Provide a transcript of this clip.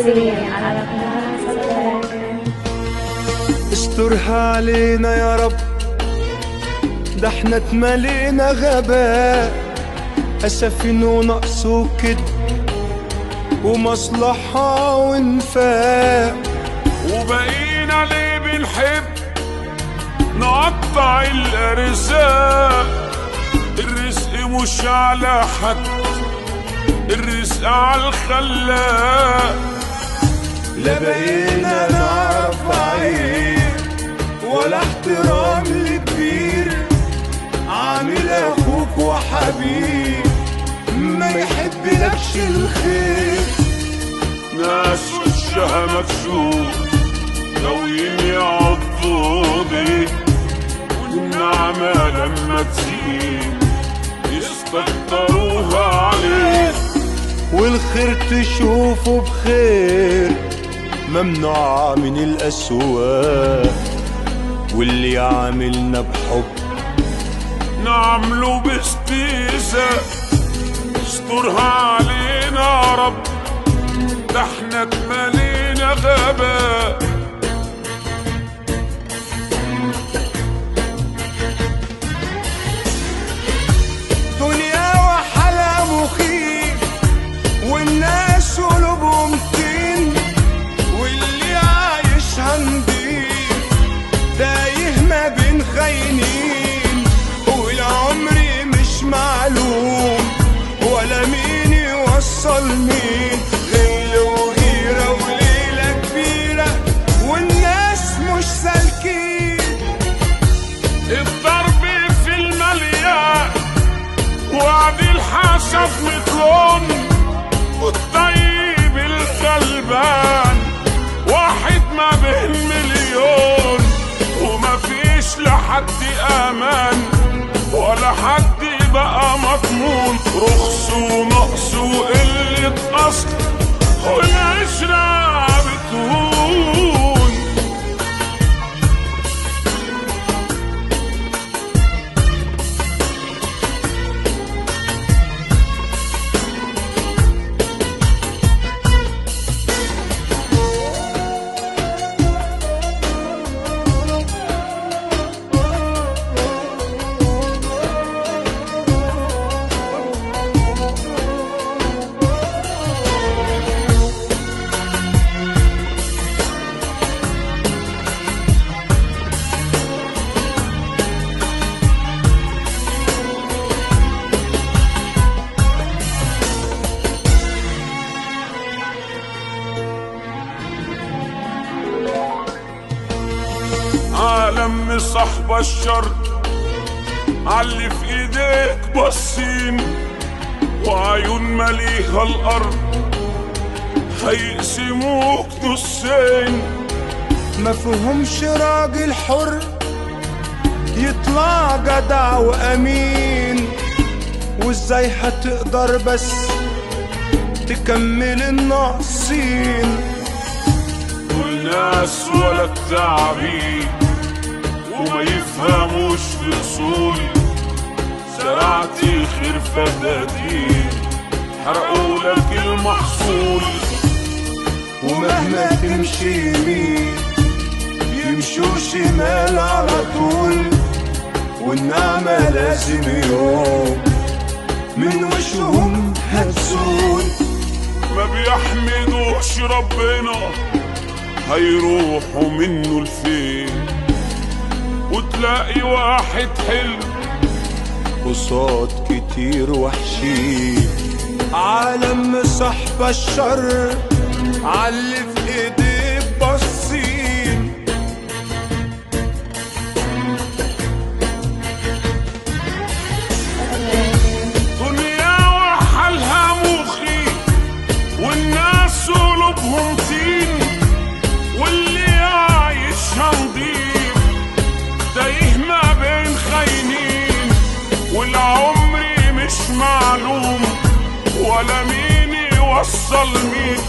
حصريا على قناة صدى. استرها علينا يا رب، ده احنا اتملينا غباء، أسفين ونقص وكد ومصلحة وانفاق، وبقينا ليه بنحب نقطع الأرزاق. الرزق مش على حد، الرزق على الخلاق. لا بقينا نعرف عيب ولا احترام لكبير، عامل اخوك وحبيب ما يحبلكش الخير. ناس وشها مكشوف ناويين يعضوا بيه، والنعمة لما تزيد يستكتروها عليه. والخير تشوفه بخير ممنوع من الأسواق، واللي عاملنا بحب نعمله باستيزاء. استرها علينا يا رب، ده احنا اتملينا غباء. دنيا وحالها مخيف، والناس قلوبهم طين، واللي عايشها نضيف تايه ما بين خاينين. والعمر مش معلوم ولا مين يوصل مين، غل وغيرة وليلة كبيرة والناس مش سالكين. الضرب في المليان وعد الحسب متلون، والطيب الغلبان واحد ما بين مليون. وما فيش لحد امان ولا حد بقى مضمون، رخص ونقص وقلة اصل والعشرة بتهون. عالم صاحب الشر عاللي في ايديك باصين، وعيون مليها الارض هيقسموك نصين. مفهومش راجل حر يطلع جدع وامين، وازاي هتقدر بس تكمل الناقصين. والناس ولا التعبين وما يفهموش في اصول، زرعت خير فدادين حرقوا لك المحصول. ومهما تمشي يمين يمشوا شمال على طول، والنعمة لازم يوم من وشهم هتزول. ما بيحمدوش ربنا هيروحوا منه لفين، وتلاقي واحد حلو قصاد كتير وحشين. عالم صاحب الشر عاللي في ايديه باصين. دنيا وحالها مخيف، والناس قلوبهم طين، واللي عايشها نضيف تايه ما بين خاينين. والعمر مش معلوم ولا مين يوصل مين،